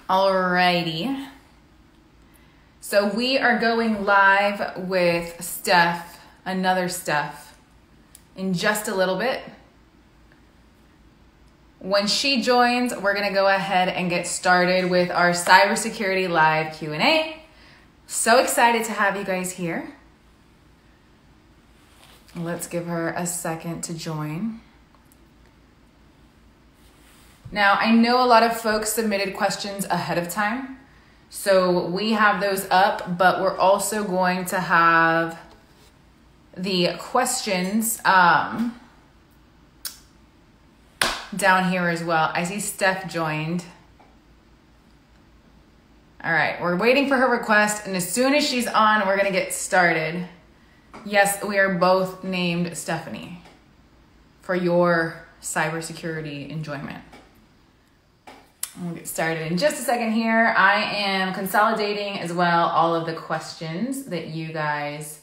Alrighty. So we are going live with Steph, another Steph, in just a little bit. When she joins, we're going to go ahead and get started with our cybersecurity live Q&A. So excited to have you guys here. Let's give her a second to join. Now, I know a lot of folks submitted questions ahead of time, so we have those up, but we're also going to have the questions down here as well. I see Steph joined. All right, we're waiting for her request, and as soon as she's on, we're gonna get started. Yes, we are both named Stephanie for your cybersecurity enjoyment. We'll get started in just a second here. I am consolidating as well all of the questions that you guys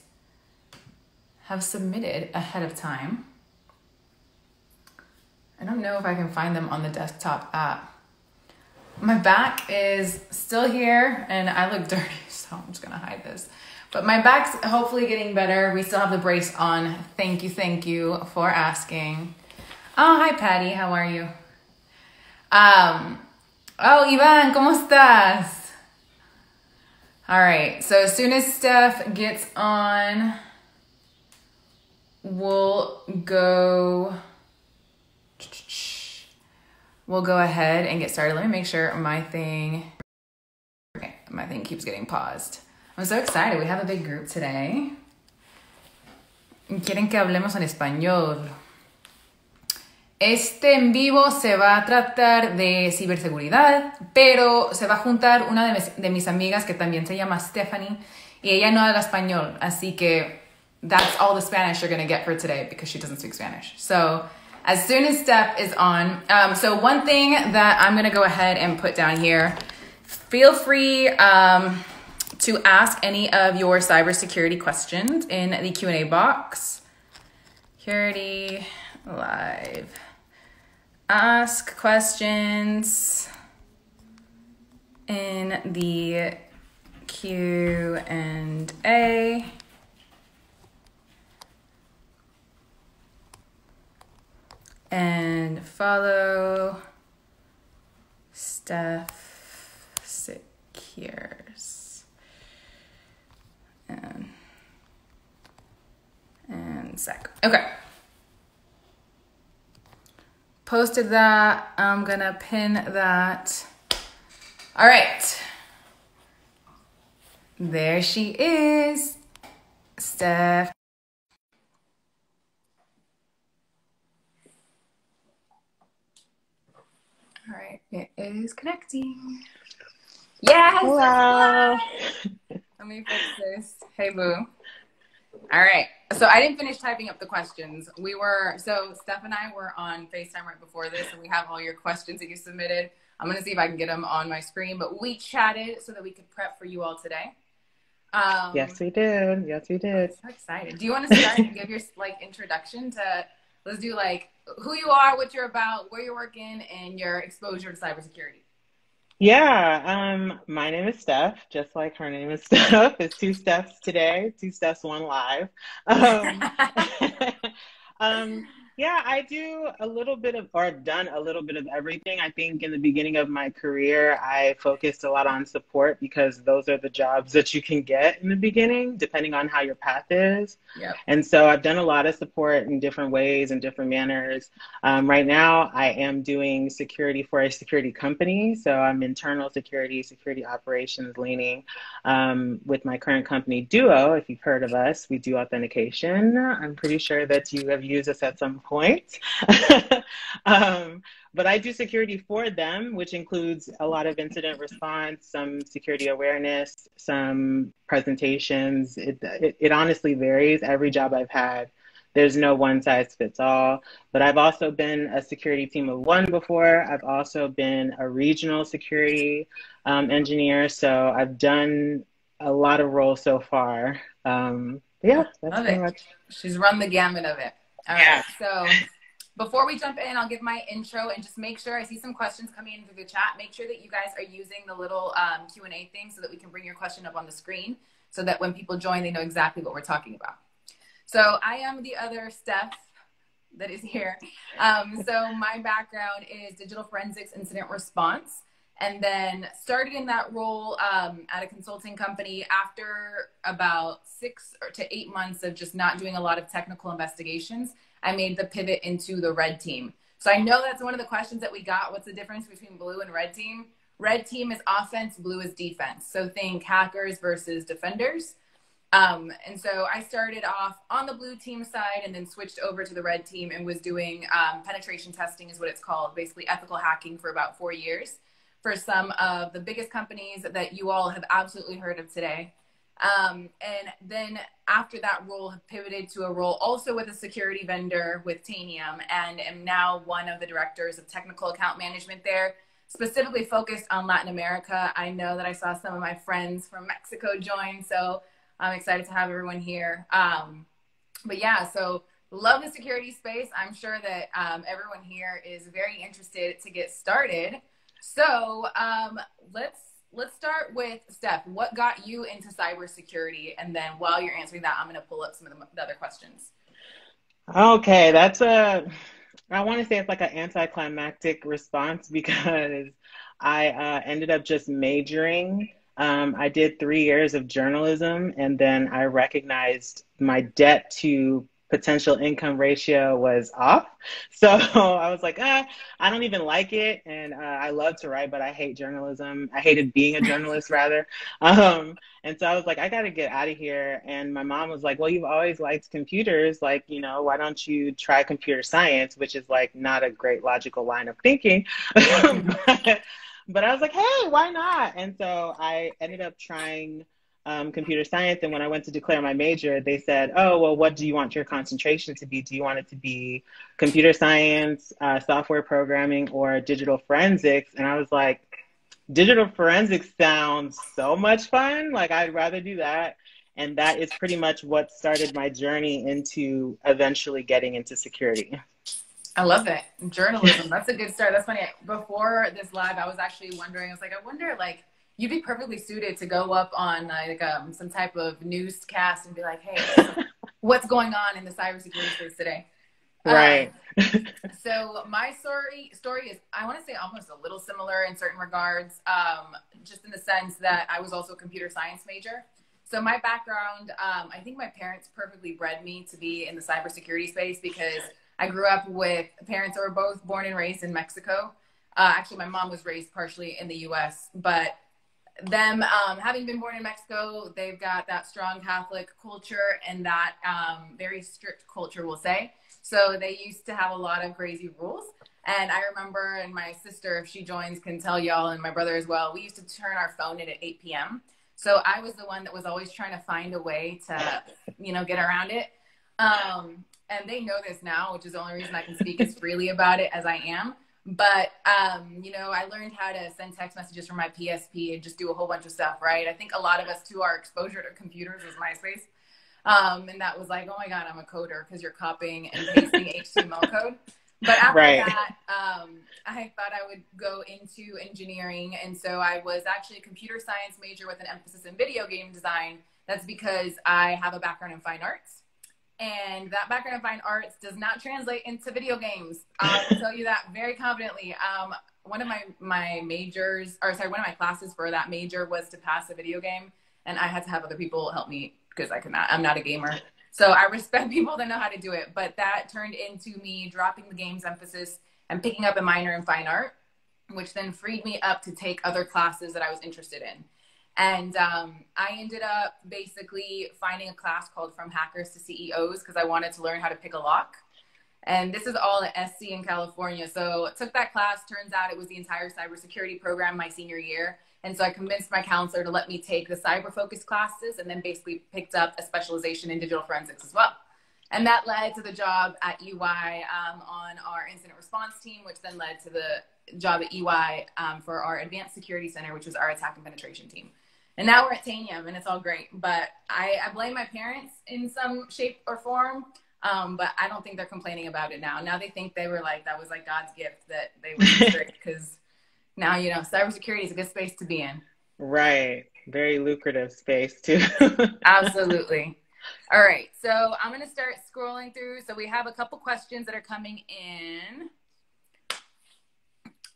have submitted ahead of time. I don't know if I can find them on the desktop app. My back is still here and I look dirty, so I'm just gonna hide this. But my back's hopefully getting better. We still have the brace on. Thank you for asking. Oh, hi Patty, how are you? Oh, Ivan, ¿cómo estás? All right, so as soon as Steph gets on, we'll go ahead and get started. Let me make sure my thing keeps getting paused. I'm so excited. We have a big group today. Quieren que hablemos en español. Este en vivo se va a tratar de ciberseguridad, pero se va a juntar una de mis amigas que también se llama Stephanie y ella no habla español, así que that's all the Spanish you're going to get for today because she doesn't speak Spanish. So as soon as Steph is on, so one thing that I'm going to go ahead and put down here, feel free to ask any of your cybersecurity questions in the Q&A box. Security live. Ask questions in the Q&A. And follow Steph Secures. And sec. Okay. Posted that. I'm gonna pin that. All right. There she is, Steph. All right, it is connecting. Yes. Hello. Let me fix this. Hey, boo. All right. So I didn't finish typing up the questions. So Steph and I were on FaceTime right before this, and we have all your questions that you submitted. I'm going to see if I can get them on my screen, but we chatted so that we could prep for you all today. Yes, we did. Yes, we did. I'm so excited. Do you want to start and give your introduction to, let's do who you are, what you're about, where you're working, and your exposure to cybersecurity? Yeah, my name is Steph, just like her name is Steph. It's two Stephs today, two Stephs, one live. Yeah, I do a little bit of, or done a little bit of everything. I think in the beginning of my career, I focused a lot on support because those are the jobs that you can get in the beginning, depending on how your path is. Yep. And so I've done a lot of support in different ways and different manners. Right now, I am doing security for a security company. So I'm internal security operations leaning with my current company, Duo. If you've heard of us, we do authentication. I'm pretty sure that you have used us at some point. But I do security for them, which includes a lot of incident response, some security awareness, some presentations. It honestly varies. Every job I've had, there's no one size fits all. But I've also been a security team of one before. I've also been a regional security engineer. So I've done a lot of roles so far. Yeah, that's pretty much. She's run the gamut of it. All right. So Before we jump in, I'll give my intro and just make sure I see some questions coming in through the chat. Make sure that you guys are using the little Q&A thing so that we can bring your question up on the screen so that when people join, they know exactly what we're talking about. So I am the other Steph that is here. So my background is digital forensics incident response, and then started in that role at a consulting company after about 6 to 8 months of just not doing a lot of technical investigations. I made the pivot into the red team. So I know that's one of the questions that we got. What's the difference between blue and red team? Red team is offense, blue is defense. So think hackers versus defenders. And so I started off on the blue team side and then switched over to the red team and was doing penetration testing is what it's called, basically ethical hacking for about 4 years for some of the biggest companies that you all have absolutely heard of today. And then after that role, have pivoted to a role also with a security vendor with Tanium, and am now one of the directors of technical account management there, specifically focused on Latin America. I know that I saw some of my friends from Mexico join, so I'm excited to have everyone here. But yeah, so love the security space. I'm sure that everyone here is very interested to get started. So let's start with Steph. What got you into cybersecurity? And then while you're answering that, I'm going to pull up some of the other questions. Okay, I want to say it's like an anticlimactic response because I ended up just majoring. I did 3 years of journalism, and then I recognized my debt to potential income ratio was off. So I was like, I don't even like it. And I love to write, but I hate journalism. I hated being a journalist rather. And so I was like, I got to get out of here. And my mom was like, well, you've always liked computers. Like, why don't you try computer science, which is like not a great logical line of thinking. But I was like, hey, why not? And so I ended up trying computer science. And when I went to declare my major, they said, oh, well, what do you want your concentration to be? Do you want it to be computer science, software programming, or digital forensics? And I was like, digital forensics sounds so much fun. Like, I'd rather do that. And that is pretty much what started my journey into eventually getting into security. I love it. Journalism. That's a good start. That's funny. Before this live, I was actually wondering, I wonder, like, you'd be perfectly suited to go up on like some type of newscast and be like, hey, what's going on in the cybersecurity space today? Right. So my story is, I want to say almost a little similar in certain regards, just in the sense that I was also a computer science major. So my background, I think my parents perfectly bred me to be in the cybersecurity space because I grew up with parents that were both born and raised in Mexico. Actually, my mom was raised partially in the US, but them having been born in Mexico, they've got that strong Catholic culture and that very strict culture, we'll say. So they used to have a lot of crazy rules. And I remember, and my sister, if she joins, can tell y'all, and my brother as well, we used to turn our phone in at 8 p.m. So I was the one that was always trying to find a way to, get around it. And they know this now, which is the only reason I can speak as freely about it as I am. But, I learned how to send text messages from my PSP and just do a whole bunch of stuff, right? I think a lot of us, too, our exposure to computers was MySpace. And that was like, oh, my God, I'm a coder because you're copying and pasting HTML code. But after that, I thought I would go into engineering. And so I was actually a computer science major with an emphasis in video game design. That's because I have a background in fine arts. And that background in fine arts does not translate into video games. I will tell you that very confidently. One of my classes for that major was to pass a video game. And I had to have other people help me because I could not. I'm not a gamer. So I respect people that know how to do it. But that turned into me dropping the games emphasis and picking up a minor in fine art, which then freed me up to take other classes that I was interested in. And I ended up basically finding a class called From Hackers to CEOs because I wanted to learn how to pick a lock. And this is all at SC in California. So I took that class. Turns out it was the entire cybersecurity program my senior year. And so I convinced my counselor to let me take the cyber-focused classes and then basically picked up a specialization in digital forensics as well. And that led to the job at EY on our incident response team, which then led to the job at EY for our advanced security center, which was our attack and penetration team. And now we're at Tanium, and it's all great. But I blame my parents in some shape or form. But I don't think they're complaining about it now. Now they think they were like, that was like God's gift that they were strict, because now, you know, cybersecurity is a good space to be in. Right. Very lucrative space too. Absolutely. All right. So I'm going to start scrolling through. So we have a couple questions that are coming in.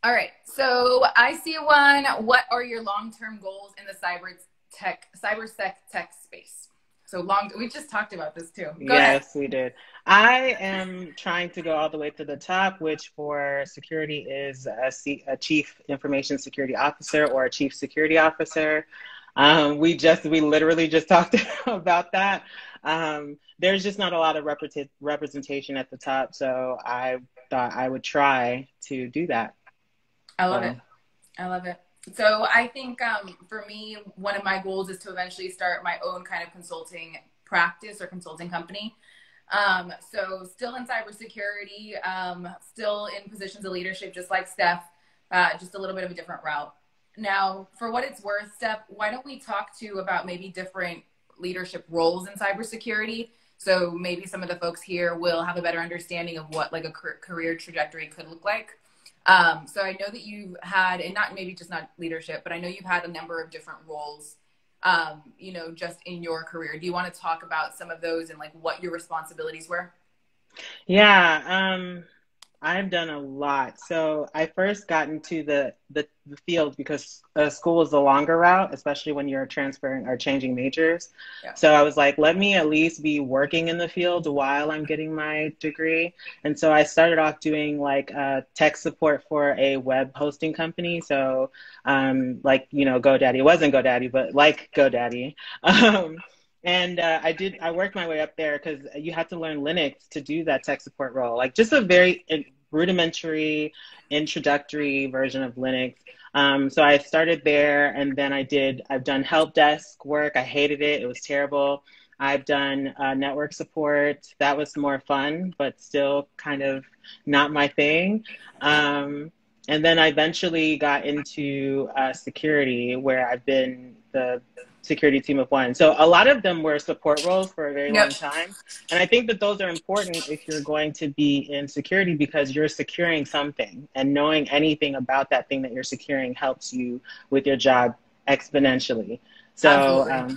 All right. So I see one. What are your long-term goals in the cybersec tech space? So we just talked about this too. Go ahead. Yes, we did. I am trying to go all the way to the top, which for security is a chief information security officer or a chief security officer. We literally just talked about that. There's just not a lot of representation at the top, so I thought I would try to do that. I love it. I love it. So I think for me, one of my goals is to eventually start my own kind of consulting practice or consulting company. So still in cybersecurity, still in positions of leadership, just like Steph, just a little bit of a different route. Now, for what it's worth, Steph, why don't we talk about maybe different leadership roles in cybersecurity? So maybe some of the folks here will have a better understanding of what like a career trajectory could look like. So I know that you've had, and not leadership, but I know you've had a number of different roles, you know, just in your career. Do you want to talk about some of those and like what your responsibilities were? Yeah, I've done a lot. So I first got into the field because school is the longer route, especially when you're transferring or changing majors. Yeah. So I was like, let me at least be working in the field while I'm getting my degree. And so I started off doing like tech support for a web hosting company. So like, you know, GoDaddy. It wasn't GoDaddy, but like GoDaddy. And I worked my way up there because you had to learn Linux to do that tech support role, like just a very rudimentary, introductory version of Linux. So I started there, and then I've done help desk work. I hated it. It was terrible. I've done network support. That was more fun, but still kind of not my thing. And then I eventually got into security, where I've been the security team of one. So a lot of them were support roles for a very long time. And I think that those are important if you're going to be in security, because you're securing something, and knowing anything about that thing that you're securing helps you with your job exponentially. So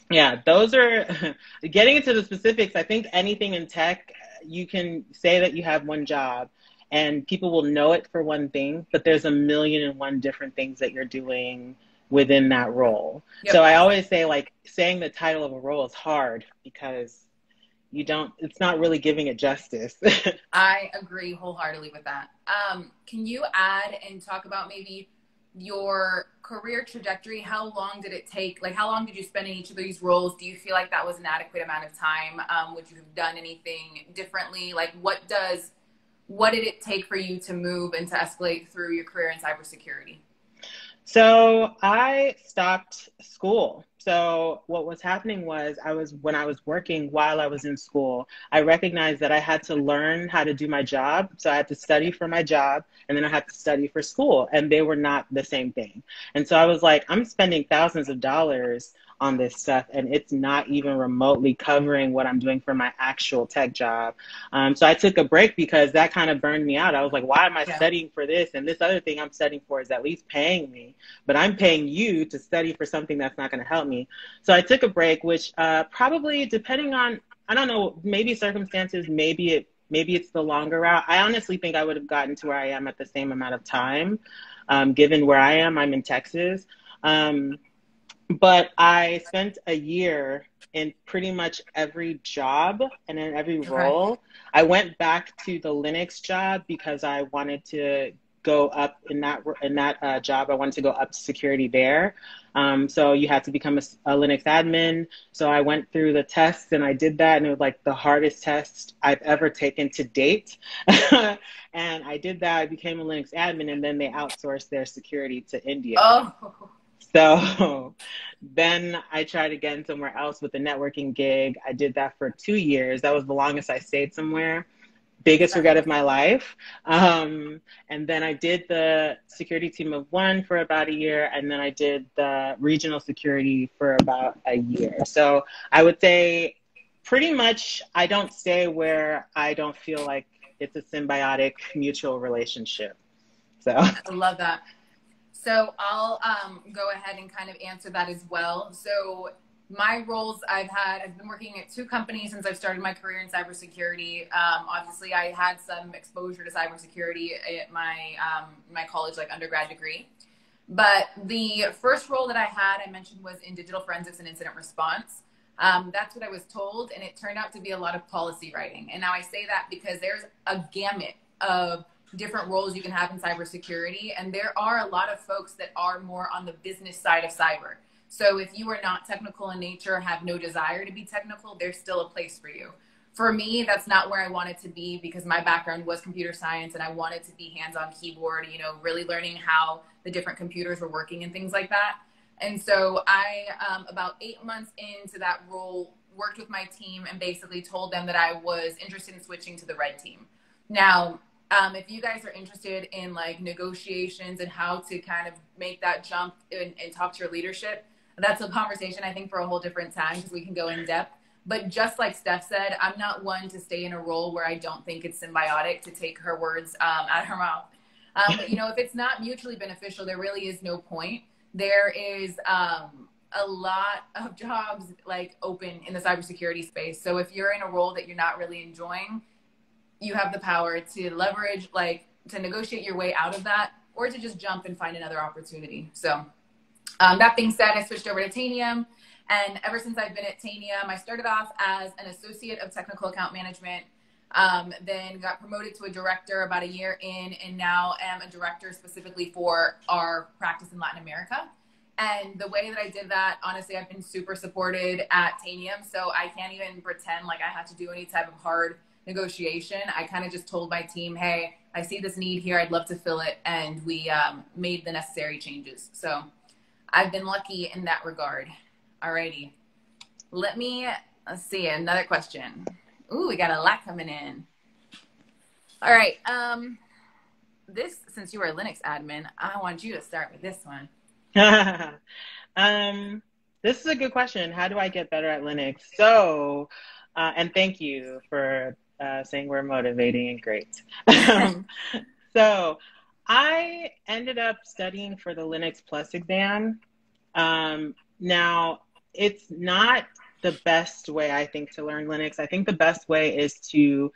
yeah, those are getting into the specifics. I think anything in tech, you can say that you have one job and people will know it for one thing, but there's a million and one different things that you're doing within that role. Yep. So I always say, like, saying the title of a role is hard because it's not really giving it justice. I agree wholeheartedly with that. Can you add and talk about maybe your career trajectory? How long did it take? Like, how long did you spend in each of these roles? Do you feel like that was an adequate amount of time? Would you have done anything differently? Like, what did it take for you to move and to escalate through your career in cybersecurity? So I stopped school. So what was happening was when I was working while I was in school, I recognized that I had to learn how to do my job. So I had to study for my job, and then I had to study for school, and they were not the same thing. And so I was like, I'm spending thousands of dollars on this stuff, and it's not even remotely covering what I'm doing for my actual tech job. So I took a break because that kind of burned me out. I was like, why am I studying for this? And this other thing I'm studying for is at least paying me, but I'm paying you to study for something that's not going to help me. So I took a break, which probably, depending on, I don't know, maybe circumstances, maybe it's the longer route. I honestly think I would have gotten to where I am at the same amount of time, given where I am. I'm in Texas. But I spent a year in pretty much every job and in every role. I went back to the Linux job because I wanted to go up in that job. I wanted to go up to security there. So you had to become a Linux admin. So I went through the tests and I did that, and it was like the hardest test I've ever taken to date. And I did that. I became a Linux admin, and then they outsourced their security to India. Oh. So then I tried again somewhere else with a networking gig. I did that for 2 years. That was the longest I stayed somewhere. Biggest regret of my life. And then I did the security team of one for about a year. And then I did the regional security for about a year. So I would say Pretty much, I don't stay where I don't feel like it's a symbiotic mutual relationship. So I love that. So I'll go ahead and kind of answer that as well. So my roles I've been working at 2 companies since I've started my career in cybersecurity. Obviously, I had some exposure to cybersecurity at my college, like undergrad degree. But the first role that I mentioned, was in digital forensics and incident response. That's what I was told, and it turned out to be a lot of policy writing. And now I say that because there's a gamut of different roles you can have in cybersecurity, and there are a lot of folks that are more on the business side of cyber. So if you are not technical in nature, have no desire to be technical, there's still a place for you. For me, that's not where I wanted to be, because my background was computer science and I wanted to be hands-on keyboard, you know, really learning how the different computers were working and things like that. And so I, about 8 months into that role, worked with my team and basically told them that I was interested in switching to the red team. Now, if you guys are interested in like negotiations and how to kind of make that jump and talk to your leadership, that's a conversation I think for a whole different time, because we can go in depth. But just like Steph said, I'm not one to stay in a role where I don't think it's symbiotic, to take her words out of her mouth. But you know, if it's not mutually beneficial, there really is no point. There is a lot of jobs like open in the cybersecurity space. So if you're in a role that you're not really enjoying, you have the power to leverage, like to negotiate your way out of that, or to just jump and find another opportunity. So that being said, I switched over to Tanium. And ever since I've been at Tanium, I started off as an associate of technical account management, then got promoted to a director about a year in, and now am a director specifically for our practice in Latin America. And the way that I did that, honestly, I've been super supported at Tanium. So I can't even pretend like I had to do any type of hard negotiation. I kind of just told my team, hey, I see this need here, I'd love to fill it. And we made the necessary changes. So I've been lucky in that regard. Alrighty. Let's see, another question. Ooh, we got a lot coming in. All right. Since you were a Linux admin, I want you to start with this one. This is a good question. How do I get better at Linux? So, and thank you for saying we're motivating and great. So I ended up studying for the Linux Plus exam. Now, it's not the best way, I think, to learn Linux. I think the best way is to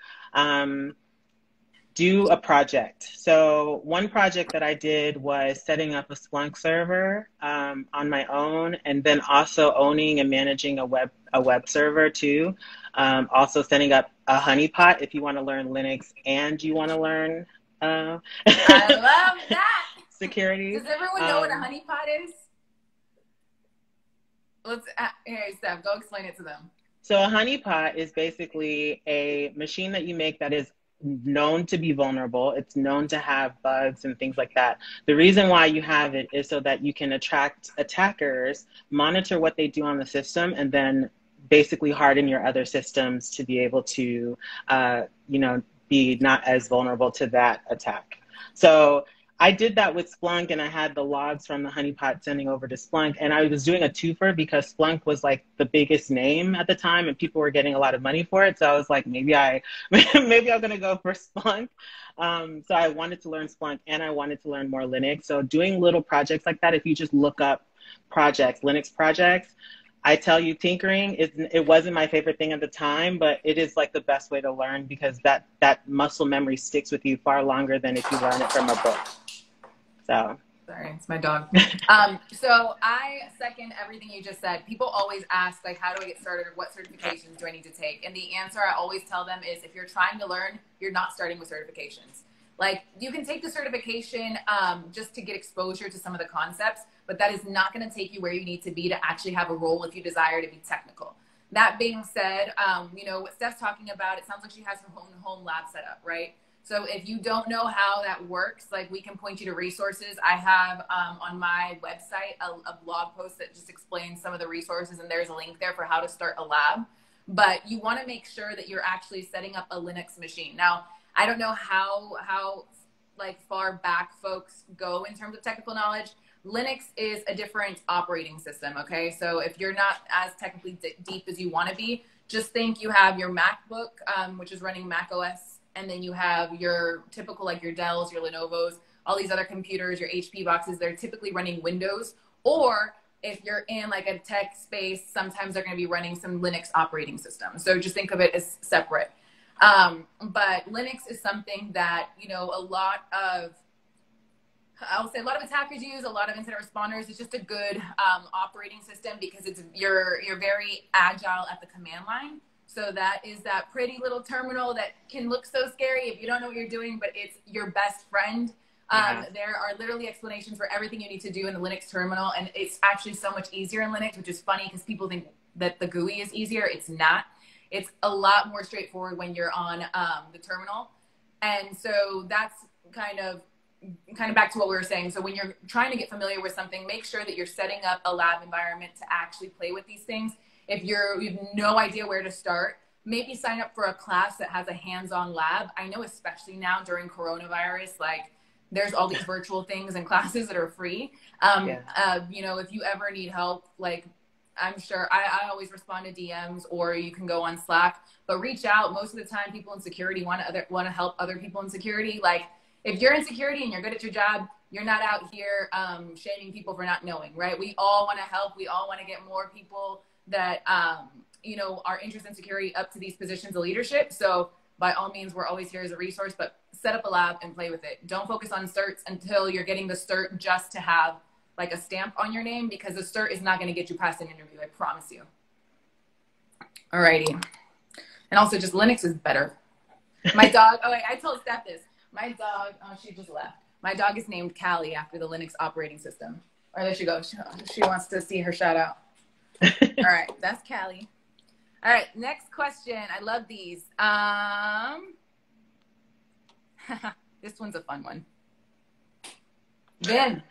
do a project. So one project that I did was setting up a Splunk server on my own, and then also owning and managing a web server too. Also setting up a honeypot if you want to learn Linux and you want to learn I love that. security. Does everyone know what a honeypot is? Here, Steph, go explain it to them. So a honeypot is basically a machine that you make that is known to be vulnerable. It's known to have bugs and things like that. The reason why you have it is so that you can attract attackers, monitor what they do on the system, and then basically harden your other systems to be able to, be not as vulnerable to that attack. So I did that with Splunk, and I had the logs from the honeypot sending over to Splunk, and I was doing a twofer because Splunk was like the biggest name at the time and people were getting a lot of money for it. So I was like, maybe I'm going to go for Splunk. So I wanted to learn Splunk and I wanted to learn more Linux. So doing little projects like that, if you just look up projects, Linux projects, I tell you, tinkering, it wasn't my favorite thing at the time, but it is like the best way to learn because that muscle memory sticks with you far longer than if you learn it from a book. So. Sorry, it's my dog. So I second everything you just said. People always ask, like, how do I get started or what certifications do I need to take? And the answer I always tell them is if you're trying to learn, you're not starting with certifications. Like, you can take the certification just to get exposure to some of the concepts, but that is not going to take you where you need to be to actually have a role if you desire to be technical. That being said, what Steph's talking about, it sounds like she has her own home lab set up, right? So if you don't know how that works, like we can point you to resources. I have on my website a blog post that just explains some of the resources, and there's a link there for how to start a lab. But you want to make sure that you're actually setting up a Linux machine. Now, I don't know how like far back folks go in terms of technical knowledge. Linux is a different operating system, okay? So if you're not as technically deep as you want to be, just think you have your MacBook, which is running Mac OS, and then you have your typical, like your Dells, your Lenovo's, all these other computers, your HP boxes, they're typically running Windows. Or if you're in like a tech space, sometimes they're going to be running some Linux operating system. So just think of it as separate. But Linux is something that, you know, I'll say a lot of attackers use, a lot of incident responders. It's just a good operating system because you're very agile at the command line. So that is that pretty little terminal that can look so scary if you don't know what you're doing, but it's your best friend. There are literally explanations for everything you need to do in the Linux terminal, and it's actually so much easier in Linux, which is funny because people think that the GUI is easier. It's not. It's a lot more straightforward when you're on the terminal. And so that's kind of back to what we were saying. So when you're trying to get familiar with something, make sure that you're setting up a lab environment to actually play with these things. If you have no idea where to start, maybe sign up for a class that has a hands-on lab. I know especially now during coronavirus, like there's all these virtual things and classes that are free. You know, if you ever need help, like I'm sure I always respond to DMs, or you can go on Slack, but reach out. Most of the time people in security want to help other people in security. Like if you're in security and you're good at your job, you're not out here shaming people for not knowing, right? We all want to help. We all want to get more people that, you know, are interested in security up to these positions of leadership. So by all means, we're always here as a resource, but set up a lab and play with it. Don't focus on certs until you're getting the cert just to have like a stamp on your name, because the cert is not going to get you past an interview. I promise you. Alrighty. And also just Linux is better. My dog, oh wait, I told Steph this. My dog, oh, she just left. My dog is named Callie after the Linux operating system. Or there she goes. She wants to see her shout out. All right, that's Callie. All right, next question. I love these. This one's a fun one. Vim.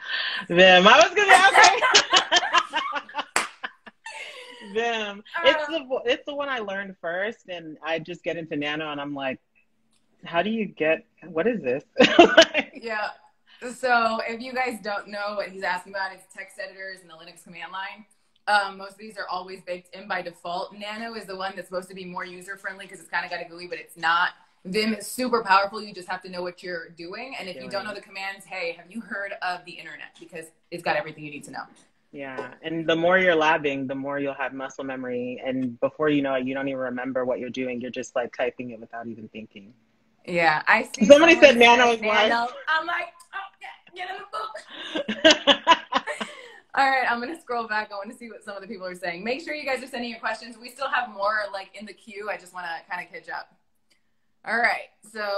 I was gonna say Vim. It's the one I learned first, and I just get into Nano, and I'm like, how do you get? What is this? Yeah. So if you guys don't know what he's asking about, it's text editors and the Linux command line. Most of these are always baked in by default. Nano is the one that's supposed to be more user-friendly because it's kind of got a GUI, but it's not. Vim is super powerful. You just have to know what you're doing. And if you don't know the commands, hey, have you heard of the internet? Because it's got everything you need to know. Yeah. And the more you're labbing, the more you'll have muscle memory. And before you know it, you don't even remember what you're doing. You're just like typing it without even thinking. Yeah. I see. Somebody said Nano is Nano. I'm like, oh, yeah, get in the book. All right, I'm gonna scroll back. I want to see what some of the people are saying. Make sure you guys are sending your questions. We still have more like in the queue. I just want to kind of catch up. All right, so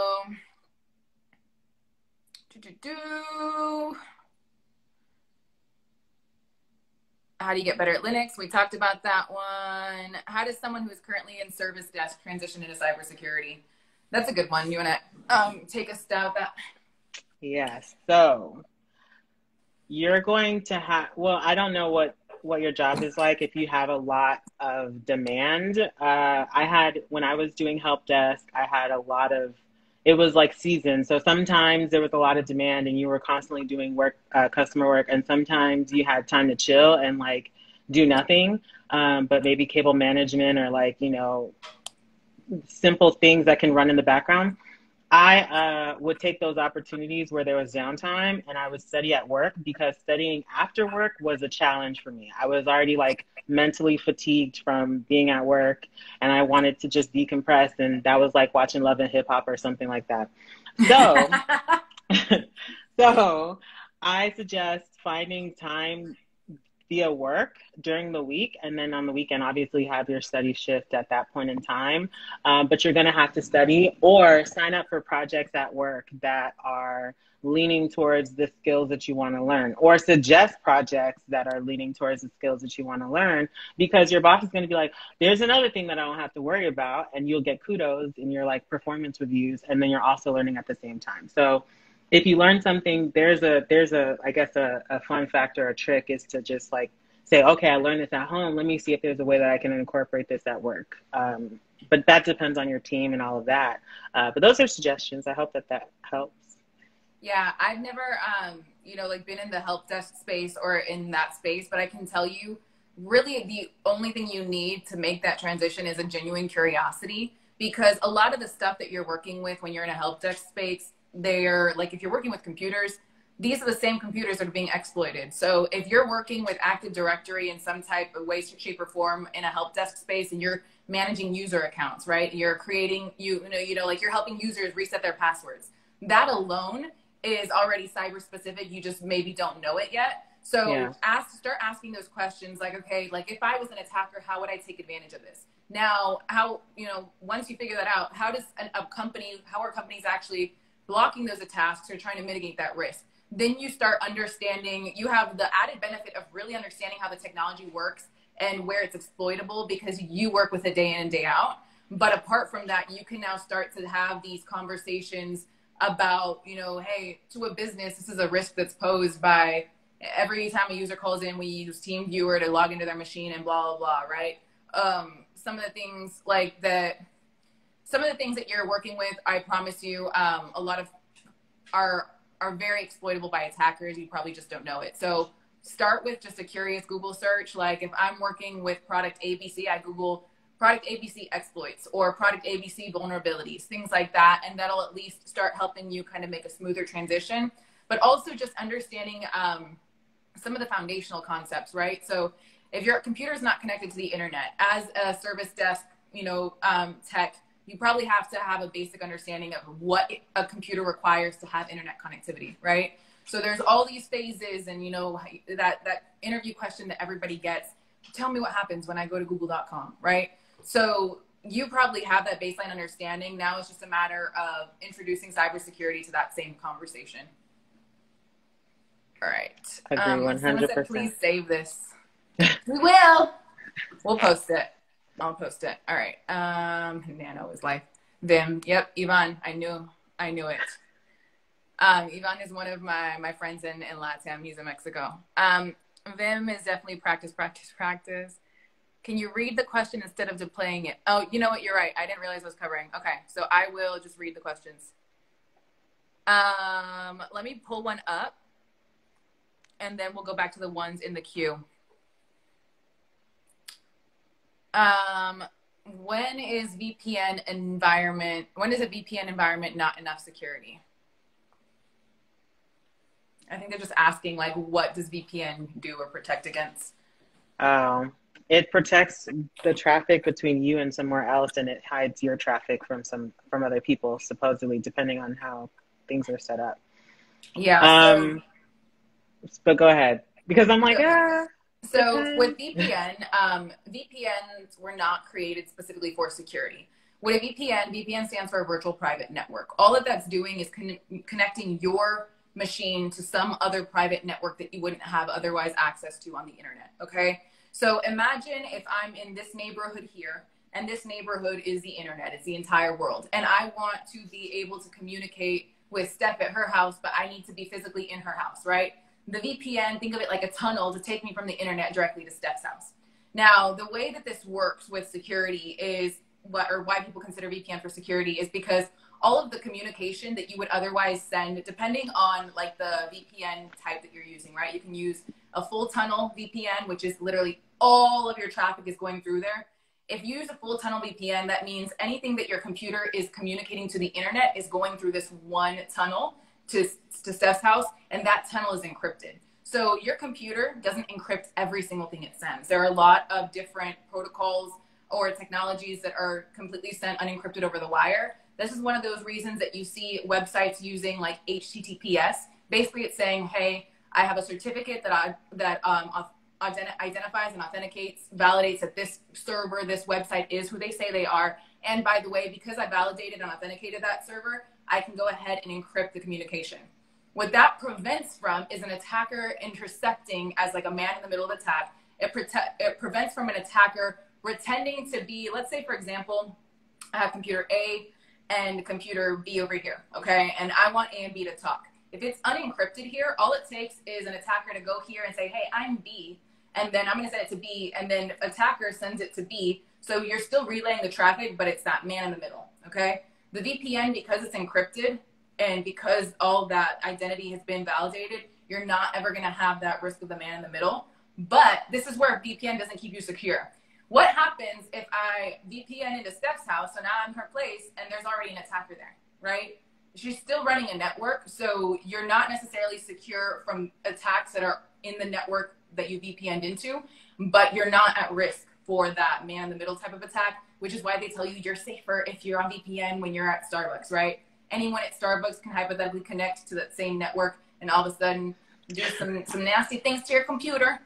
how do you get better at Linux? We talked about that one. How does someone who is currently in service desk transition into cybersecurity? That's a good one. You want to take a stab at that? Yes. So you're going to have, well, I don't know what your job is like if you have a lot of demand. When I was doing help desk, I had a lot of, it was like season. So sometimes there was a lot of demand and you were constantly doing work, customer work. And sometimes you had time to chill and like do nothing, but maybe cable management or like, you know, simple things that can run in the background. I would take those opportunities where there was downtime and I would study at work, because studying after work was a challenge for me. I was already like mentally fatigued from being at work and I wanted to just decompress, and that was like watching Love and Hip Hop or something like that. So, so I suggest finding time via work during the week, and then on the weekend obviously have your study shift at that point in time, but you're going to have to study or sign up for projects at work that are leaning towards the skills that you want to learn, or suggest projects that are leaning towards the skills that you want to learn, because your boss is going to be like, there's another thing that I don't have to worry about, and you'll get kudos in your like performance reviews, and then you're also learning at the same time. So if you learn something, there's I guess a fun factor or trick is to just like say, okay, I learned this at home. Let me see if there's a way that I can incorporate this at work. But that depends on your team and all of that. But those are suggestions. I hope that helps. Yeah, I've never, you know, like been in the help desk space or in that space, but I can tell you really the only thing you need to make that transition is a genuine curiosity, because a lot of the stuff that you're working with when you're in a help desk space, they're like, if you're working with computers, these are the same computers that are being exploited. So if you're working with Active Directory in some type of way, shape, or form in a help desk space, and you're managing user accounts, right? You're creating, like you're helping users reset their passwords. That alone is already cyber specific. You just maybe don't know it yet. So start asking those questions like, okay, like if I was an attacker, how would I take advantage of this? Now, once you figure that out, how are companies actually blocking those attacks or trying to mitigate that risk? Then you start understanding, you have the added benefit of really understanding how the technology works and where it's exploitable, because you work with it day in and day out. But apart from that, you can now start to have these conversations about, hey, to a business, this is a risk that's posed by every time a user calls in, we use TeamViewer to log into their machine and blah, blah, blah, right? Some of the things that you're working with, I promise you, a lot of are very exploitable by attackers. You probably just don't know it. So start with just a curious Google search. Like if I'm working with product ABC, I Google product ABC exploits or product ABC vulnerabilities, things like that. And that'll at least start helping you kind of make a smoother transition, but also just understanding some of the foundational concepts, right? So if your computer is not connected to the internet, as a service desk, tech, you probably have to have a basic understanding of what a computer requires to have internet connectivity, right? So there's all these phases, and that interview question that everybody gets, tell me what happens when I go to google.com, right? So you probably have that baseline understanding. Now it's just a matter of introducing cybersecurity to that same conversation. All right. Agree 100%. Someone said, please save this. We will. We'll post it. I'll post it. All right. Nano is life. Vim. Yep. Ivan. I knew it. Ivan is one of my friends in LATAM. He's in Mexico. Vim is definitely practice. Can you read the question instead of playing it? Oh, you know what? You're right. I didn't realize I was covering. Okay. So I will just read the questions. Let me pull one up, and then we'll go back to the ones in the queue. When is a VPN environment not enough security? I think they're just asking, like, what does VPN do or protect against? It protects the traffic between you and somewhere else, and it hides your traffic from other people, supposedly, depending on how things are set up. Yeah. But go ahead, because I'm like, So with VPN, VPNs were not created specifically for security. With a VPN stands for a virtual private network. All that that's doing is connecting your machine to some other private network that you wouldn't have otherwise access to on the internet, okay? So imagine if I'm in this neighborhood here, and this neighborhood is the internet, it's the entire world, and I want to be able to communicate with Steph at her house, but I need to be physically in her house, right? The VPN, think of it like a tunnel to take me from the internet directly to Steph's house. Now, the way that this works with security is, why people consider VPN for security, is because all of the communication that you would otherwise send, depending on like the VPN type that you're using, right? You can use a full tunnel VPN, which is literally all of your traffic is going through there. If you use a full tunnel VPN, that means anything that your computer is communicating to the internet is going through this one tunnel to Steph's house, and that tunnel is encrypted. So your computer doesn't encrypt every single thing it sends. There are a lot of different protocols or technologies that are completely sent unencrypted over the wire. This is one of those reasons that you see websites using like HTTPS. Basically, it's saying, hey, I have a certificate that identifies and authenticates, validates that this server, this website is who they say they are. And by the way, because I validated and authenticated that server, I can go ahead and encrypt the communication. What that prevents from is an attacker intercepting as like a man in the middle of attack. It prevents from an attacker pretending to be, let's say, for example, I have computer A and computer B over here, okay? And I want A and B to talk. If it's unencrypted here, all it takes is an attacker to go here and say, hey, I'm B, and then I'm gonna send it to B, and then attacker sends it to B. So you're still relaying the traffic, but it's that man in the middle, okay? The VPN, because it's encrypted and because all that identity has been validated, you're not ever gonna have that risk of the man in the middle. But this is where VPN doesn't keep you secure. What happens if I VPN into Steph's house, so now I'm her place, and there's already an attacker there, right? She's still running a network, so you're not necessarily secure from attacks that are in the network that you VPN'd into, but you're not at risk for that man-in-the-middle type of attack, which is why they tell you you're safer if you're on VPN when you're at Starbucks, right? Anyone at Starbucks can hypothetically connect to that same network and all of a sudden do some nasty things to your computer.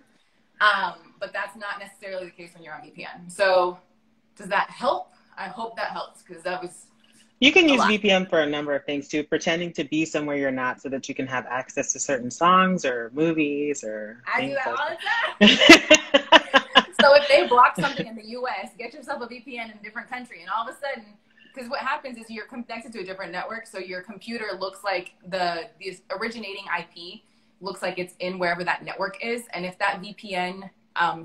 But that's not necessarily the case when you're on VPN. So does that help? I hope that helps, because that was You can use VPN for a number of things too, pretending to be somewhere you're not so that you can have access to certain songs or movies or I do things that like all the time. So if they block something in the US, get yourself a VPN in a different country, and all of a sudden, because what happens is you're connected to a different network, so your computer looks like the originating IP looks like it's in wherever that network is, and if that VPN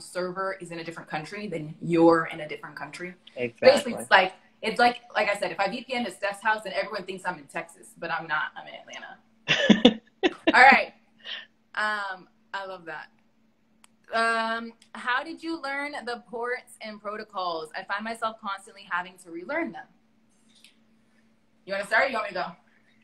server is in a different country, then you're in a different country. Exactly. Basically, it's like I said, if I VPN to Steph's house, then everyone thinks I'm in Texas, but I'm not. I'm in Atlanta. All right. I love that. How did you learn the ports and protocols? I find myself constantly having to relearn them. You want to start or you want me to go?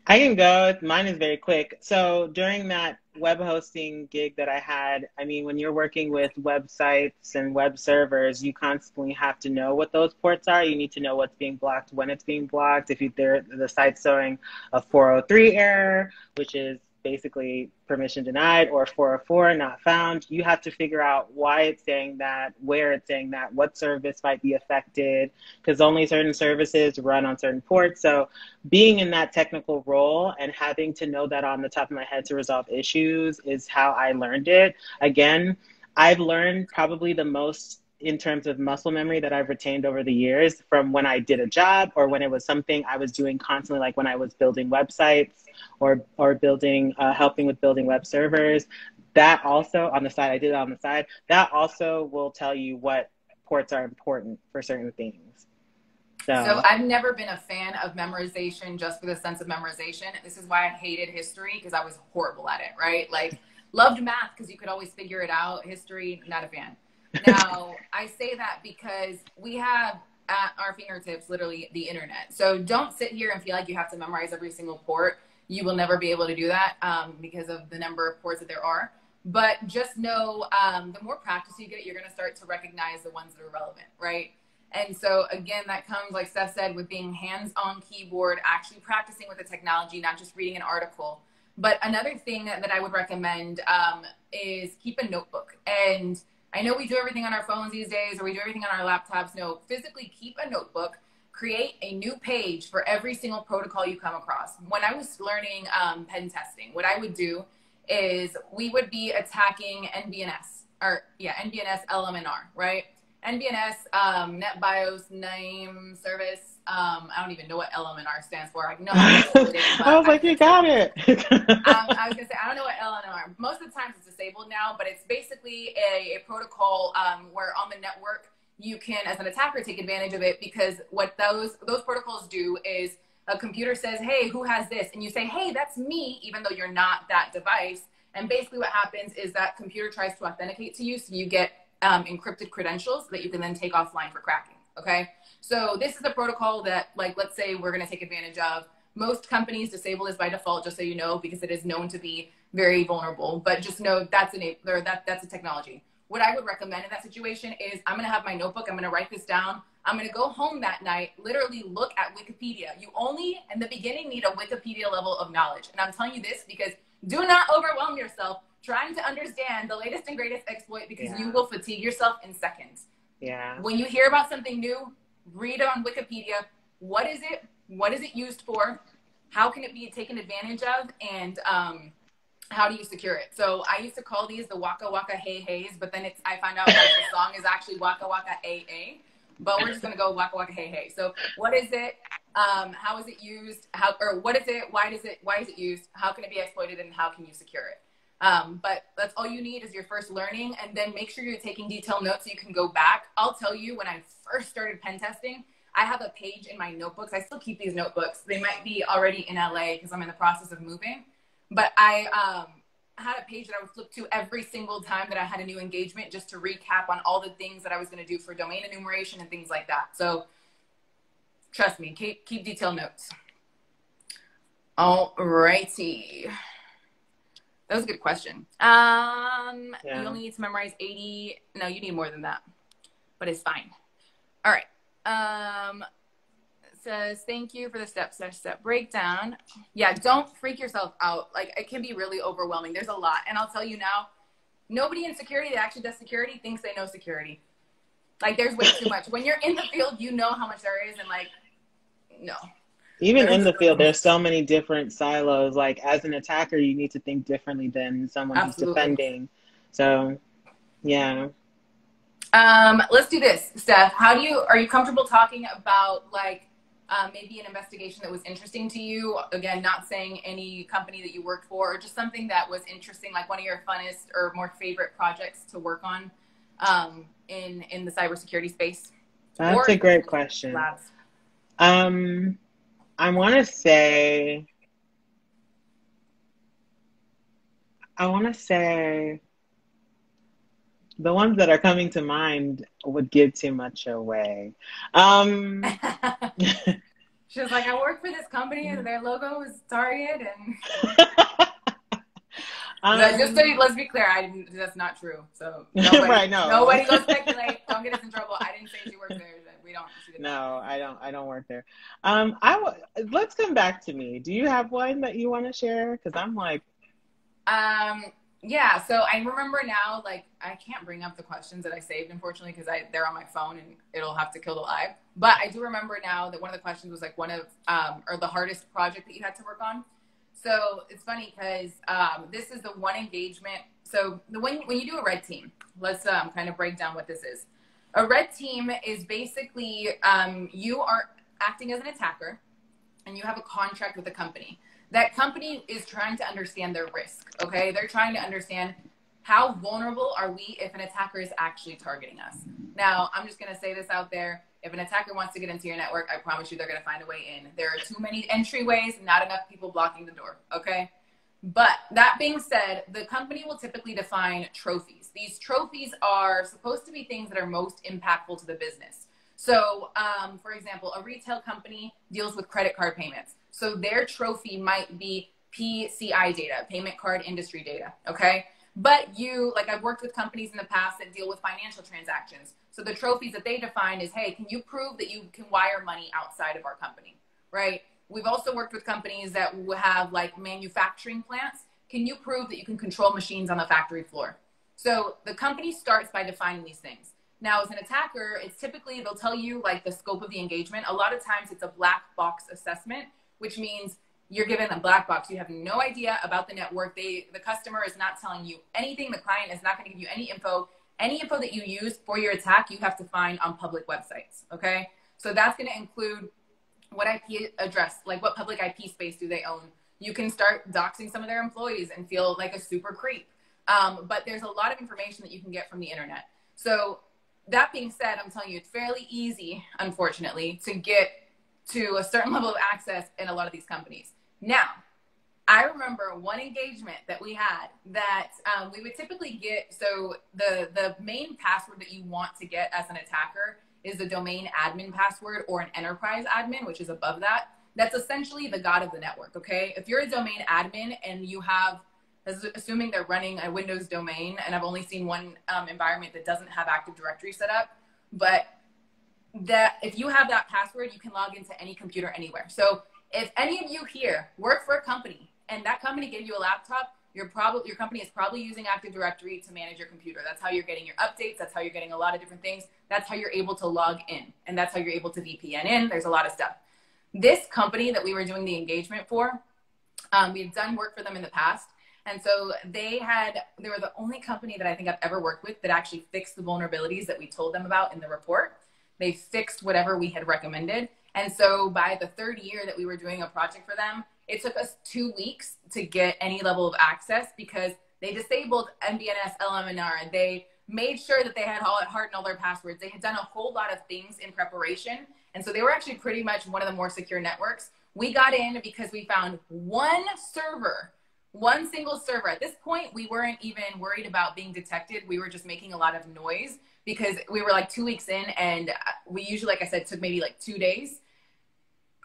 I can go. Mine is very quick. So during that web hosting gig that I had, I mean, when you're working with websites and web servers, you constantly have to know what those ports are. You need to know what's being blocked, when it's being blocked. If the site's showing a 403 error, which is basically permission denied, or 404 not found, you have to figure out why it's saying that, where it's saying that, what service might be affected, because only certain services run on certain ports. So being in that technical role and having to know that on the top of my head to resolve issues is how I learned it. Again, I've learned probably the most in terms of muscle memory that I've retained over the years from when I did a job or when it was something I was doing constantly, like when I was building websites or building, helping with building web servers. That also on the side, I did it on the side, that also will tell you what ports are important for certain things. So I've never been a fan of memorization just for the sense of memorization. This is why I hated history, because I was horrible at it, right? Like, loved math because you could always figure it out. History, not a fan. Now, I say that because we have at our fingertips literally the internet. So don't sit here and feel like you have to memorize every single port. You will never be able to do that because of the number of ports that there are. But just know the more practice you get, you're going to start to recognize the ones that are relevant, right? And so, again, that comes, like Steph said, with being hands-on keyboard, actually practicing with the technology, not just reading an article. But another thing that I would recommend is keep a notebook. And I know we do everything on our phones these days, or we do everything on our laptops. No, physically keep a notebook. Create a new page for every single protocol you come across. When I was learning pen testing, what I would do is we would be attacking NBNS LMNR, right? NBNS, NetBIOS, name, service. I don't even know what LMNR stands for. I know how to use it, but I was like, you got it. I was going to say, I don't know what LMNR. Most of the times it's disabled now, but it's basically a protocol where on the network you can, as an attacker, take advantage of it, because what those protocols do is a computer says, hey, who has this? And you say, hey, that's me, even though you're not that device. And basically what happens is that computer tries to authenticate to you, so you get encrypted credentials that you can then take offline for cracking, okay? So this is a protocol that, like, let's say we're going to take advantage of. Most companies disable this by default, just so you know, because it is known to be very vulnerable. But just know that's a technology. What I would recommend in that situation is I'm going to have my notebook. I'm going to write this down. I'm going to go home that night, literally look at Wikipedia. You only, in the beginning, need a Wikipedia level of knowledge. And I'm telling you this because do not overwhelm yourself trying to understand the latest and greatest exploit, because you will fatigue yourself in seconds. Yeah. When you hear about something new, read it on Wikipedia. What is it? What is it used for? How can it be taken advantage of? And how do you secure it? So I used to call these the Waka Waka Hey Heys, but then I found out that the song is actually Waka Waka AA. But we're just going to go Waka Waka Hey Hey. So what is it? How is it used? What is it? Why is it used? How can it be exploited, and how can you secure it? But that's all you need is your first learning, and then make sure you're taking detailed notes so you can go back. I'll tell you, when I first started pen testing, I have a page in my notebooks. I still keep these notebooks. They might be already in LA because I'm in the process of moving. But I had a page that I would flip to every single time that I had a new engagement, just to recap on all the things that I was going to do for domain enumeration and things like that. So trust me, keep detailed notes. All righty. That was a good question. You only need to memorize 80. No, you need more than that, but it's fine. All right. It says, thank you for the step breakdown. Yeah, don't freak yourself out. Like, it can be really overwhelming. There's a lot. And I'll tell you now, nobody in security that actually does security thinks they know security. Like, there's way too much. When you're in the field, you know how much there is, and like, no. Even in the field, there's so many different silos. Like, as an attacker, you need to think differently than someone who's defending. So, yeah. Let's do this, Steph. Are you comfortable talking about, like, maybe an investigation that was interesting to you? Again, not saying any company that you worked for, or just something that was interesting, like one of your funnest or more favorite projects to work on in the cybersecurity space? That's a great question. Labs. I want to say the ones that are coming to mind would give too much away. She was like, I work for this company and their logo is Target, and let's be clear, that's not true. So nobody, right, no. Nobody go speculate. Don't get us in trouble. I didn't say she worked there. We don't. No, I don't work there. Let's come back to me. Do you have one that you want to share? Because I'm like, yeah. So I remember now, like, I can't bring up the questions that I saved, unfortunately, because they're on my phone and it'll have to kill the live. But I do remember now that one of the questions was like one of or the hardest project that you had to work on. So it's funny because this is the one engagement. So when you do a red team, let's kind of break down what this is. A red team is basically you are acting as an attacker and you have a contract with a company. That company is trying to understand their risk, okay? They're trying to understand how vulnerable are we if an attacker is actually targeting us. Now, I'm just gonna say this out there. If an attacker wants to get into your network, I promise you they're gonna find a way in. There are too many entryways, not enough people blocking the door, okay? But that being said, the company will typically define trophies. These trophies are supposed to be things that are most impactful to the business. So, for example, a retail company deals with credit card payments. So their trophy might be PCI data, payment card industry data, okay? But I've worked with companies in the past that deal with financial transactions. So the trophies that they define is, hey, can you prove that you can wire money outside of our company, right? We've also worked with companies that have like manufacturing plants. Can you prove that you can control machines on the factory floor? So the company starts by defining these things. Now, as an attacker, it's typically, they'll tell you like the scope of the engagement. A lot of times it's a black box assessment, which means you're given a black box. You have no idea about the network. The customer is not telling you anything. The client is not going to give you any info. Any info that you use for your attack, you have to find on public websites, okay? So that's going to include what IP address, like what public IP space do they own? You can start doxing some of their employees and feel like a super creep. But there's a lot of information that you can get from the internet. So that being said, I'm telling you, it's fairly easy, unfortunately, to get to a certain level of access in a lot of these companies. Now, I remember one engagement that we had that we would typically get. So the main password that you want to get as an attacker is the domain admin password or an enterprise admin, which is above that. That's essentially the god of the network, okay? If you're a domain admin and you have, assuming they're running a Windows domain, and I've only seen one environment that doesn't have Active Directory set up, but that if you have that password, you can log into any computer anywhere. So if any of you here work for a company and that company gave you a laptop, your company is probably using Active Directory to manage your computer. That's how you're getting your updates. That's how you're getting a lot of different things. That's how you're able to log in. And that's how you're able to VPN in. There's a lot of stuff. This company that we were doing the engagement for, we had done work for them in the past. And so they were the only company that I think I've ever worked with that actually fixed the vulnerabilities that we told them about in the report. They fixed whatever we had recommended. And so by the third year that we were doing a project for them, it took us 2 weeks to get any level of access because they disabled MDNS, LMNR. They made sure that they had hardened all their passwords. They had done a whole lot of things in preparation. And so they were actually pretty much one of the more secure networks. We got in because we found one server one single server. At this point, we weren't even worried about being detected. We were just making a lot of noise because we were like 2 weeks in, and we usually, like I said, took maybe like 2 days.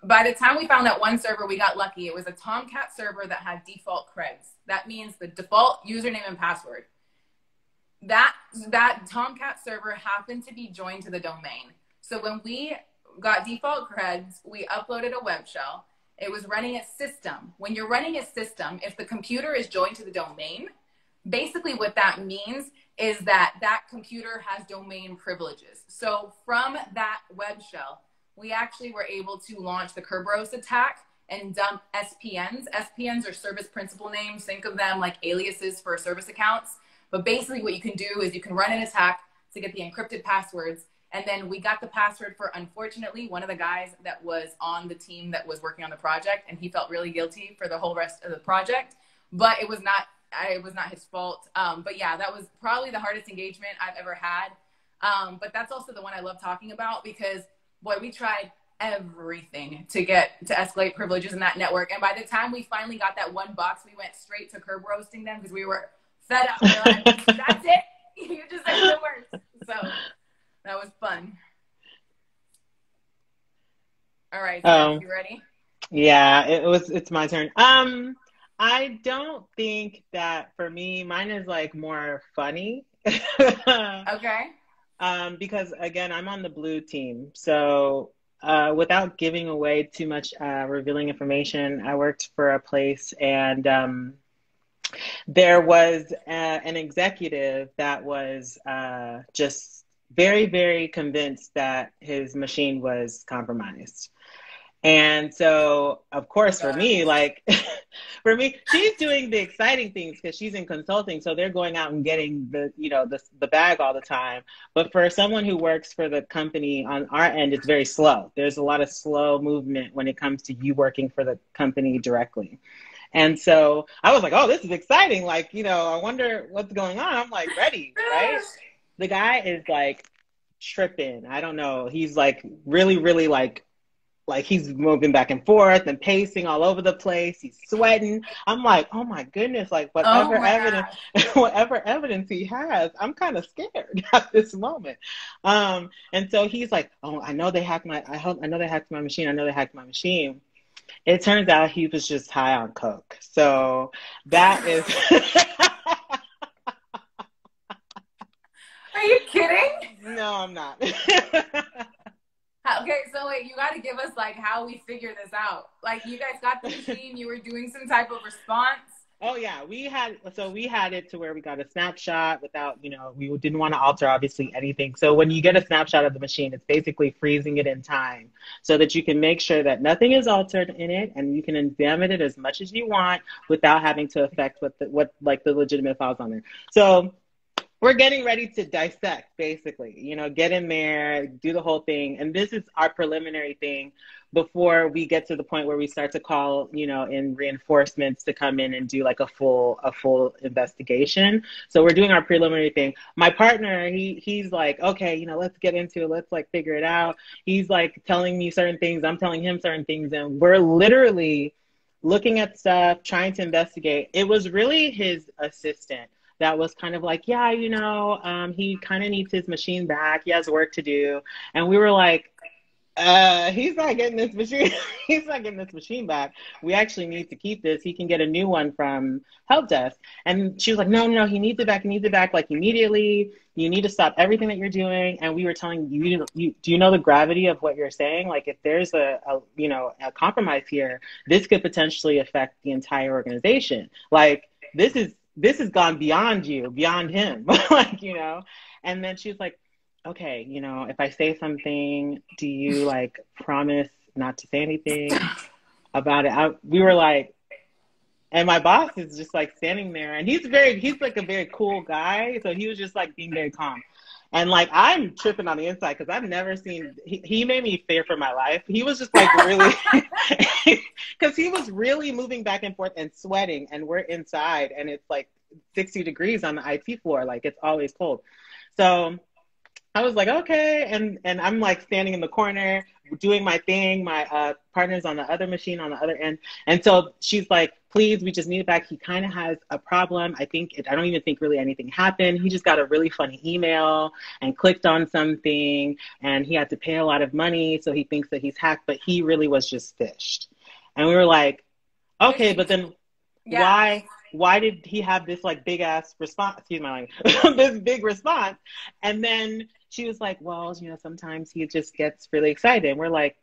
By the time we found that one server, we got lucky. It was a Tomcat server that had default creds. That means the default username and password. That Tomcat server happened to be joined to the domain. So when we got default creds, we uploaded a web shell. It was running a system. When you're running a system, if the computer is joined to the domain, basically what that means is that that computer has domain privileges. So from that web shell, we actually were able to launch the Kerberos attack and dump SPNs. SPNs are service principal names. Think of them like aliases for service accounts. But basically what you can do is you can run an attack to get the encrypted passwords. And then we got the password for, unfortunately, one of the guys that was on the team that was working on the project, and he felt really guilty for the whole rest of the project. But it was not his fault. But yeah, that was probably the hardest engagement I've ever had. But that's also the one I love talking about because, boy, we tried everything to escalate privileges in that network. And by the time we finally got that one box, we went straight to curb roasting them because we were fed up. We were like, that's it. You just said the words. So that was fun. All right, so you ready? Yeah, it's my turn. I don't think that for me, mine is like more funny. Okay. Because again, I'm on the blue team. So without giving away too much revealing information, I worked for a place and there was an executive that was just very, very convinced that his machine was compromised. And so, of course, for me, like, for me, she's doing the exciting things because she's in consulting. So they're going out and getting the bag all the time. But for someone who works for the company on our end, it's very slow. There's a lot of slow movement when it comes to you working for the company directly. And so I was like, oh, this is exciting. Like, I wonder what's going on. I'm like, ready, right? The guy is like tripping. I don't know. He's like really, really like he's moving back and forth and pacing all over the place. He's sweating. I'm like, oh my goodness, like whatever evidence he has, I'm kind of scared at this moment. And so he's like, oh, I know they hacked my machine. It turns out he was just high on coke. So that is Are you kidding? No, I'm not. Okay, so wait, you got to give us like how we figure this out. Like you guys got the machine, you were doing some type of response. Oh yeah, we had it to where we got a snapshot without, we didn't want to alter obviously anything. So when you get a snapshot of the machine, it's basically freezing it in time so that you can make sure that nothing is altered in it and you can examine it as much as you want without having to affect what the legitimate files on there. So we're getting ready to dissect, basically, get in there, do the whole thing. And this is our preliminary thing before we get to the point where we start to call, in reinforcements to come in and do like a full investigation. So we're doing our preliminary thing. My partner, he's like, okay, let's get into it. Let's like figure it out. He's like telling me certain things. I'm telling him certain things. And we're literally looking at stuff, trying to investigate. It was really his assistant that was kind of like, yeah, he kind of needs his machine back. He has work to do. And we were like, he's not getting this machine. He's not getting this machine back. We actually need to keep this. He can get a new one from help desk. And she was like, no, he needs it back. He needs it back like immediately. You need to stop everything that you're doing. And we were telling you, do you know the gravity of what you're saying? Like if there's a compromise here, this could potentially affect the entire organization. Like this has gone beyond you, beyond him, And then she's like, okay, if I say something, do you like promise not to say anything about it? We were like, and my boss is just like standing there and he's like a very cool guy. So he was just like being very calm. And like, I'm tripping on the inside because I've never seen, he made me fear for my life. He was just like really, because he was really moving back and forth and sweating and we're inside and it's like 60 degrees on the IT floor. Like it's always cold. So I was like, okay. And I'm like standing in the corner doing my thing. My partner's on the other machine on the other end. And so she's like, please, we just need it back. He kind of has a problem. I don't even think really anything happened. He just got a really funny email and clicked on something, and he had to pay a lot of money. So he thinks that he's hacked, but he really was just phished. And we were like, okay, but then why did he have this like big ass response? Excuse my language. This big response. And then she was like, well, you know, sometimes he just gets really excited. And we're like,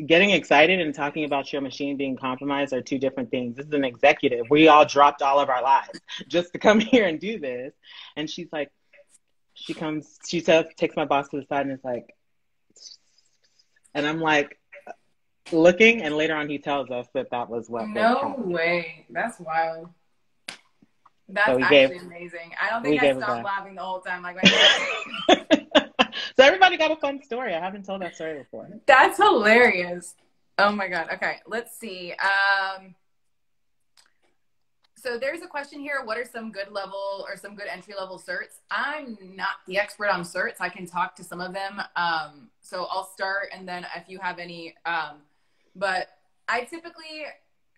getting excited and talking about your machine being compromised are two different things. This is an executive. We all dropped all of our lives just to come here and do this. And she's like, she says, takes my boss to the side and is like, and I'm like looking, and later on he tells us that was what. No way. That's wild. That's actually amazing. I don't think I stopped laughing the whole time. Like, so everybody got a fun story. I haven't told that story before. That's hilarious. Oh my God. Okay, let's see. So there's a question here. What are some good level or some good entry level certs? I'm not the expert on certs. I can talk to some of them. So I'll start, and then if you have any, but I typically,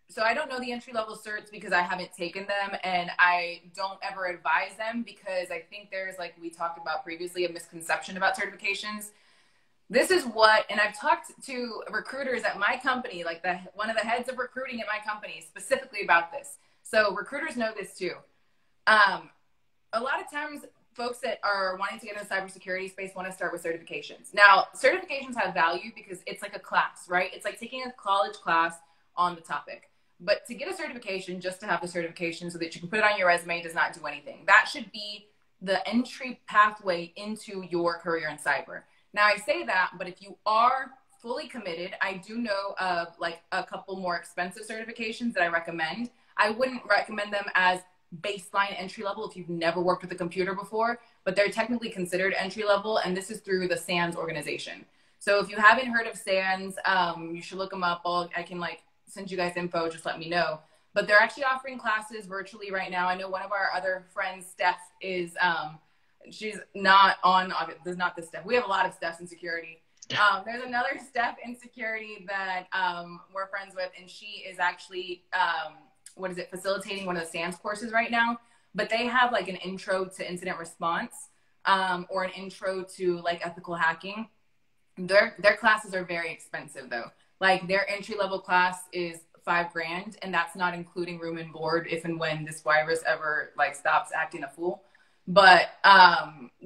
so I don't know the entry level certs because I haven't taken them, and I don't ever advise them because I think there's, like we talked about previously, a misconception about certifications. This is what, and I've talked to recruiters at my company, like one of the heads of recruiting at my company specifically about this. So recruiters know this too. A lot of times folks that are wanting to get into the cybersecurity space want to start with certifications. Now, certifications have value because it's like a class, right? It's like taking a college class on the topic. But to get a certification, just to have the certification so that you can put it on your resume, does not do anything. That should be the entry pathway into your career in cyber. Now, I say that, but if you are fully committed, I do know of like a couple more expensive certifications that I recommend. I wouldn't recommend them as baseline entry level if you've never worked with a computer before, but they're technically considered entry level, and this is through the SANS organization. So if you haven't heard of SANS, you should look them up. I can like send you guys info, just let me know. But they're actually offering classes virtually right now. I know one of our other friends, Steph, is, she's not on, there's not this Steph. We have a lot of Stephs in security. There's another Steph in security that we're friends with, and she is actually, facilitating one of the SANS courses right now. But they have like an intro to incident response or an intro to like ethical hacking. Their classes are very expensive though. Like their entry level class is $5,000, and that's not including room and board if and when this virus ever like stops acting a fool. But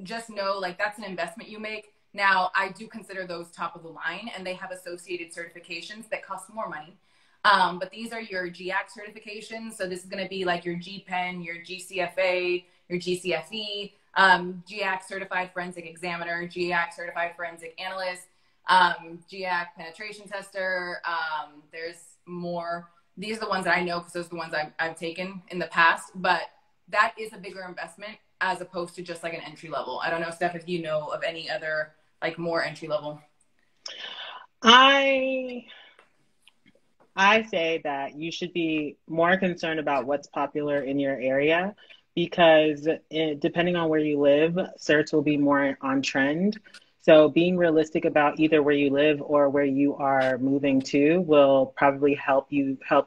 just know like that's an investment you make. Now, I do consider those top of the line, and they have associated certifications that cost more money. But these are your GAC certifications. So this is going to be like your GPEN, your GCFA, your GCFE, GAC Certified Forensic Examiner, GAC Certified Forensic Analyst, GAC Penetration Tester. There's more. These are the ones that I know because those are the ones I've taken in the past. But that is a bigger investment as opposed to just like an entry level. I don't know, Steph, if you know of any other like more entry level. I say that you should be more concerned about what's popular in your area, because depending on where you live, certs will be more on trend. So being realistic about either where you live or where you are moving to will probably help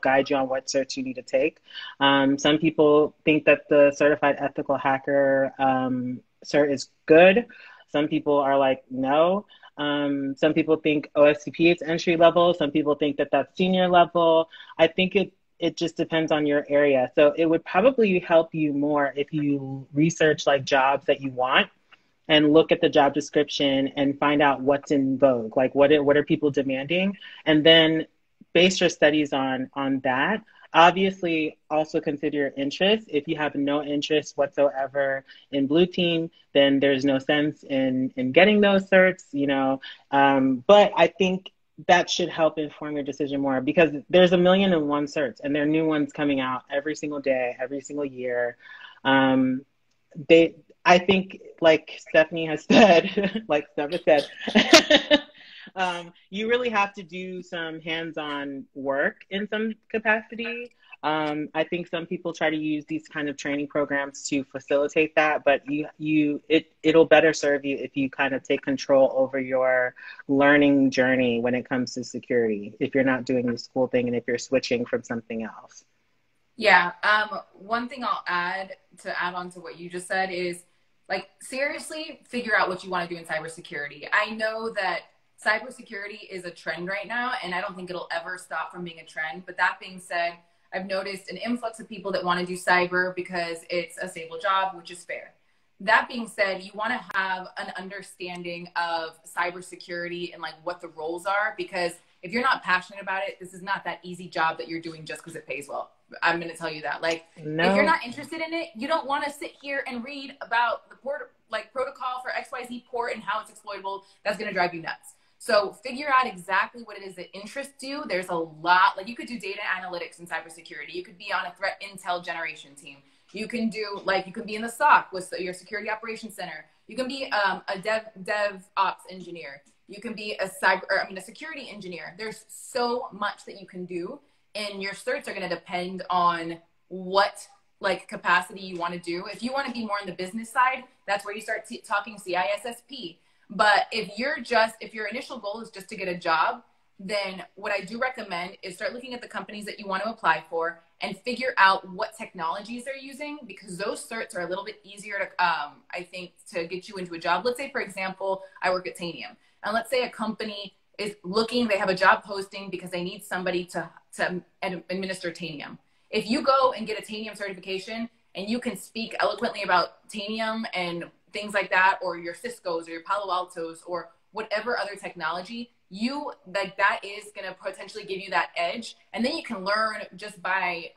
guide you on what certs you need to take. Some people think that the Certified Ethical Hacker cert is good. Some people are like, no. Some people think OSCP is entry level. Some people think that that's senior level. I think it just depends on your area. So it would probably help you more if you research like jobs that you want and look at the job description and find out what's in vogue. Like what are people demanding? And then base your studies on that. Obviously, also consider your interests. If you have no interest whatsoever in blue team, then there's no sense in getting those certs, you know. But I think that should help inform your decision more, because there's 1,000,001 certs, and there are new ones coming out every single day, every single year. I think, like Stephanie has said, like Steph has said, you really have to do some hands-on work in some capacity. I think some people try to use these kind of training programs to facilitate that, but it'll better serve you if you kind of take control over your learning journey when it comes to security, if you're not doing the school thing and if you're switching from something else. Yeah. One thing I'll add to add on to what you just said is like seriously figure out what you want to do in cybersecurity. I know that cybersecurity is a trend right now, and I don't think it'll ever stop from being a trend. But that being said, I've noticed an influx of people that want to do cyber because it's a stable job, which is fair. That being said, you want to have an understanding of cybersecurity and like what the roles are, because if you're not passionate about it, this is not that easy job that you're doing just because it pays well. I'm going to tell you that. Like, if you're No. not interested in it, you don't want to sit here and read about the protocol for XYZ port and how it's exploitable. That's going to drive you nuts. So figure out exactly what it is that interests you. There's a lot, like you could do data analytics in cybersecurity. You could be on a threat intel generation team. You can do like, you can be in the SOC with your security operations center. You can be a dev ops engineer. You can be a security engineer. There's so much that you can do, and your certs are going to depend on what like capacity you want to do. If you want to be more on the business side, that's where you start talking CISSP. But if your initial goal is just to get a job, then what I do recommend is start looking at the companies that you want to apply for and figure out what technologies they're using, because those certs are a little bit easier to, I think, to get you into a job. Let's say, for example, I work at Tanium, and let's say a company is looking, they have a job posting because they need somebody to administer Tanium. If you go and get a Tanium certification and you can speak eloquently about Tanium and things like that, or your Cisco's or your Palo Altos or whatever other technology, you like that is going to potentially give you that edge. And then you can learn just by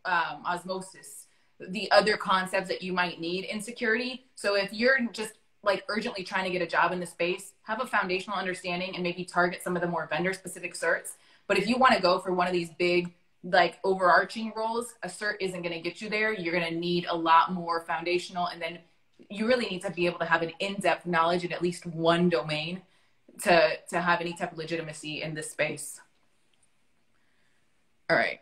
osmosis, the other concepts that you might need in security. So if you're just like urgently trying to get a job in the space, have a foundational understanding and maybe target some of the more vendor specific certs. But if you want to go for one of these big like overarching roles, a cert isn't going to get you there. You're going to need a lot more foundational, and then you really need to be able to have an in-depth knowledge in at least one domain to have any type of legitimacy in this space. All right.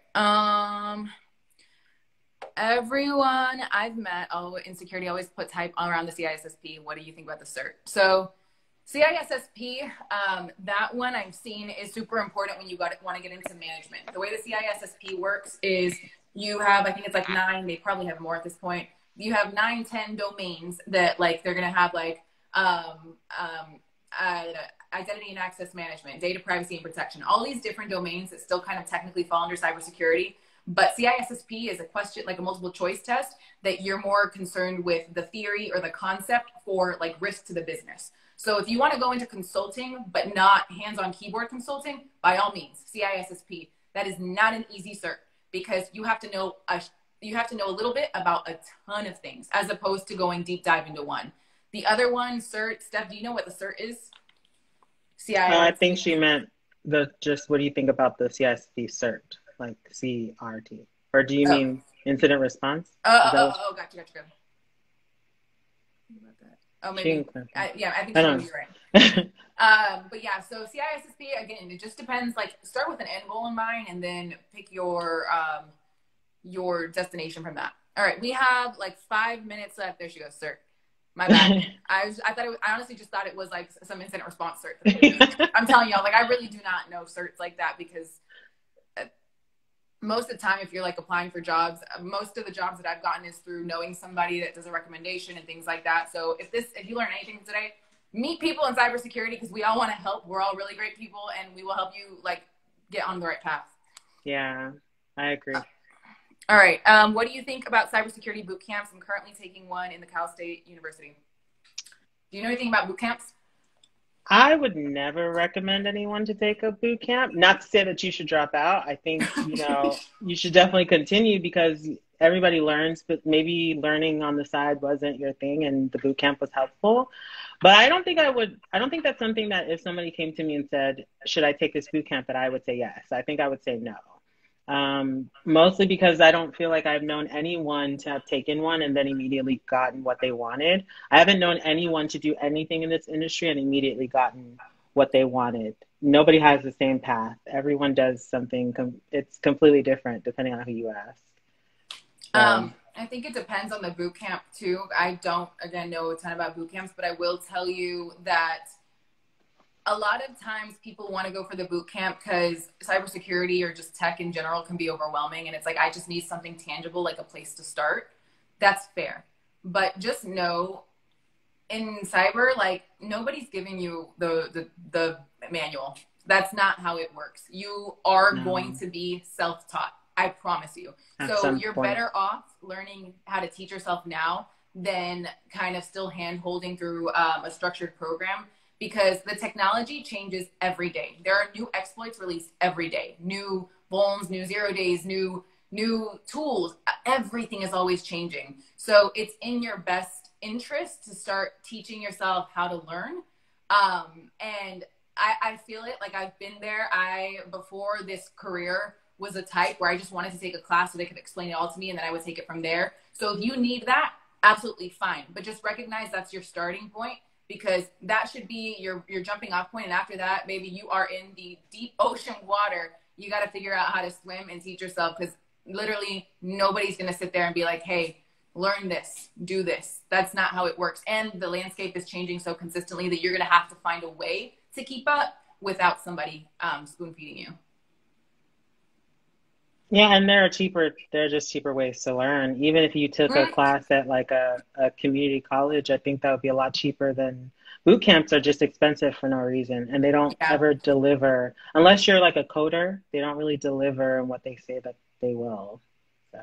Everyone I've met in security always puts hype around the CISSP. What do you think about the cert? So CISSP, that one I've seen is super important when you want to get into management. The way the CISSP works is you have, I think it's like 9, they probably have more at this point. You have 9, 10 domains that like, they're going to have like, identity and access management, data privacy and protection, all these different domains that still kind of technically fall under cybersecurity. But CISSP is a question, like a multiple choice test, that you're more concerned with the theory or the concept for like risk to the business. So if you want to go into consulting, but not hands-on keyboard consulting, by all means, CISSP. That is not an easy cert, because you have to know a little bit about a ton of things as opposed to going deep dive into one. The other one, cert, Steph, do you know what the cert is? I think she meant what do you think about the CISP cert, like CRT? Or do you mean incident response? Gotcha. Oh, maybe. Yeah, I think you're right. But yeah, so CISSP, again, it just depends. Like, start with an end goal in mind and then pick your destination from that. All right, we have like 5 minutes left. There she goes, cert. My bad. I honestly just thought it was like some incident response cert. I'm telling y'all, like, I really do not know certs like that, because most of the time, if you're like applying for jobs, most of the jobs that I've gotten is through knowing somebody that does a recommendation and things like that. So if you learn anything today, meet people in cybersecurity, because we all want to help. We're all really great people, and we will help you like get on the right path. Yeah, I agree. All right. What do you think about cybersecurity boot camps? I'm currently taking one in the Cal State University. Do you know anything about boot camps? I would never recommend anyone to take a boot camp. Not to say that you should drop out. I think, you should definitely continue, because everybody learns, but maybe learning on the side wasn't your thing and the boot camp was helpful. But I don't think that's something that if somebody came to me and said, should I take this boot camp, that I would say yes. I think I would say no. Mostly because I don't feel like I've known anyone to have taken one and then immediately gotten what they wanted. I haven't known anyone to do anything in this industry and immediately gotten what they wanted. Nobody has the same path. Everyone does something. It's completely different depending on who you ask. I think it depends on the boot camp too. I don't, again, know a ton about boot camps, but I will tell you that a lot of times people want to go for the boot camp because cybersecurity or just tech in general can be overwhelming. And it's like, I just need something tangible, like a place to start. That's fair. But just know in cyber, like nobody's giving you the manual. That's not how it works. You are going to be self-taught. I promise you. So you're better off learning how to teach yourself now than kind of still hand-holding through a structured program, because the technology changes every day. There are new exploits released every day. New vulns, new 0 days, new tools. Everything is always changing. So it's in your best interest to start teaching yourself how to learn. And I feel it, like I've been there. Before this career was a type where I just wanted to take a class so they could explain it all to me and then I would take it from there. So if you need that, absolutely fine. But just recognize that's your starting point, because that should be your jumping off point. And after that, maybe you are in the deep ocean water. You got to figure out how to swim and teach yourself, because literally nobody's going to sit there and be like, hey, learn this, do this. That's not how it works. And the landscape is changing so consistently that you're going to have to find a way to keep up without somebody spoon feeding you. Yeah, and there are just cheaper ways to learn. Even if you took a class at like a community college, I think that would be a lot cheaper than boot camps. Are just expensive for no reason. And they don't ever deliver, unless you're like a coder, they don't really deliver in what they say that they will. So.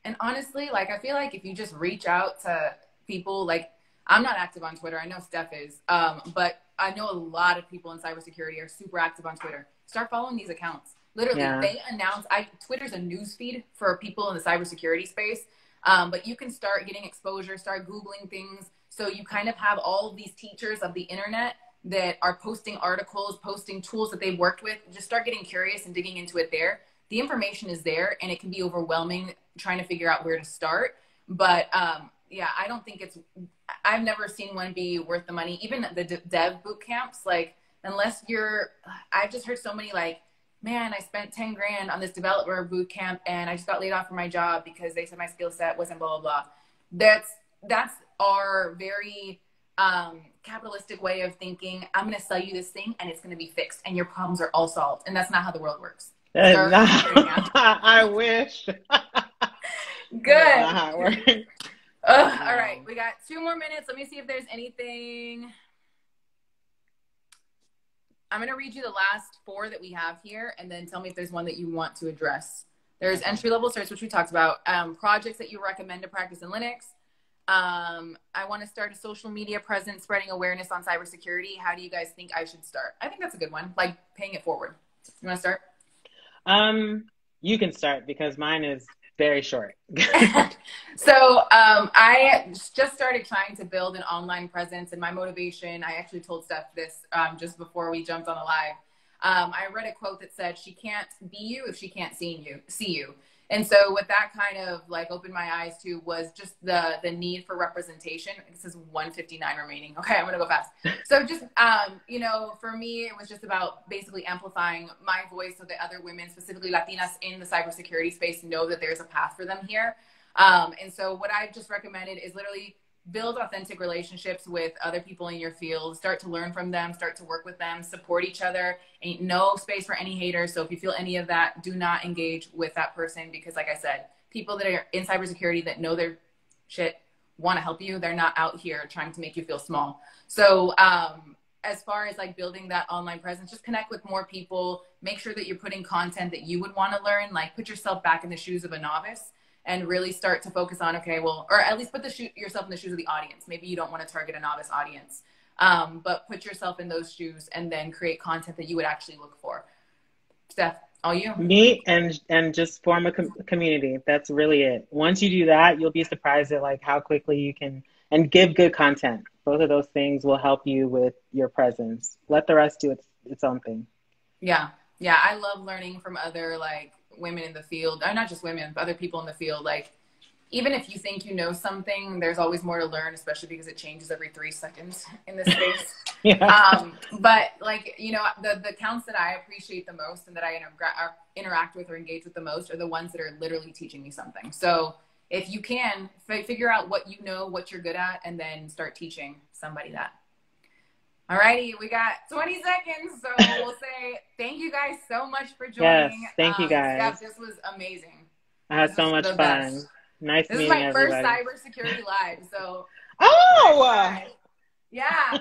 And honestly, like, I feel like if you just reach out to people, like, I'm not active on Twitter. I know Steph is, but I know a lot of people in cybersecurity are super active on Twitter. Start following these accounts. Literally, they announce, Twitter's a news feed for people in the cybersecurity space, but you can start getting exposure, start Googling things. So you kind of have all of these teachers of the internet that are posting articles, posting tools that they've worked with. Just start getting curious and digging into it there. The information is there, and it can be overwhelming trying to figure out where to start. But yeah, I don't think I've never seen one be worth the money. Even the dev boot camps, like, unless I've just heard so many like, man, I spent 10 grand on this developer boot camp and I just got laid off from my job because they said my skill set wasn't blah, blah, blah. That's our very capitalistic way of thinking. I'm going to sell you this thing and it's going to be fixed and your problems are all solved. And that's not how the world works. I wish. Good. All right. We got 2 more minutes. Let me see if there's anything. I'm going to read you the last 4 that we have here, and then tell me if there's one that you want to address. There's entry-level certs, which we talked about. Projects that you recommend to practice in Linux. I want to start a social media presence, spreading awareness on cybersecurity. How do you guys think I should start? I think that's a good one, like paying it forward. You want to start? You can start, because mine is very short. So I just started trying to build an online presence, and my motivation, I actually told Steph this just before we jumped on the live. I read a quote that said, she can't be you if she can't see you. And so what that kind of like opened my eyes to was just the need for representation. This is 1:59 remaining. Okay, I'm gonna go fast. So just, you know, for me, it was just about basically amplifying my voice so that other women, specifically Latinas in the cybersecurity space, know that there's a path for them here. And so what I've just recommended is literally build authentic relationships with other people in your field, start to learn from them, start to work with them, support each other. Ain't no space for any haters. So if you feel any of that, do not engage with that person, because like I said, people that are in cybersecurity that know their shit want to help you. They're not out here trying to make you feel small. So as far as like building that online presence, just connect with more people, make sure that you're putting content that you would want to learn, like put yourself back in the shoes of a novice. And really start to focus on, okay, well, or at least put yourself in the shoes of the audience. Maybe you don't want to target a novice audience, but put yourself in those shoes and then create content that you would actually look for. Steph, all you? Me, and just form a community. That's really it. Once you do that, you'll be surprised at like how quickly you can, and give good content. Both of those things will help you with your presence. Let the rest do its own thing. Yeah. Yeah. I love learning from other like women in the field, or not just women, but other people in the field. Like, even if you think you know something, there's always more to learn, especially because it changes every 3 seconds in this space. But like, you know, the accounts that I appreciate the most and that I interact with or engage with the most are the ones that are literally teaching me something. So if you can figure out what you know, what you're good at, and then start teaching somebody that. Alrighty, we got 20 seconds, so we'll say thank you guys so much for Yes, joining. thank you guys. Steph, this was amazing. I had so much fun. Best. Nice This meeting everybody. This is my first cybersecurity live, so. Oh! Yeah,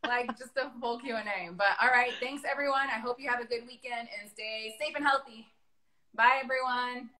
like just a full Q&A. But all right, thanks everyone. I hope you have a good weekend and stay safe and healthy. Bye, everyone.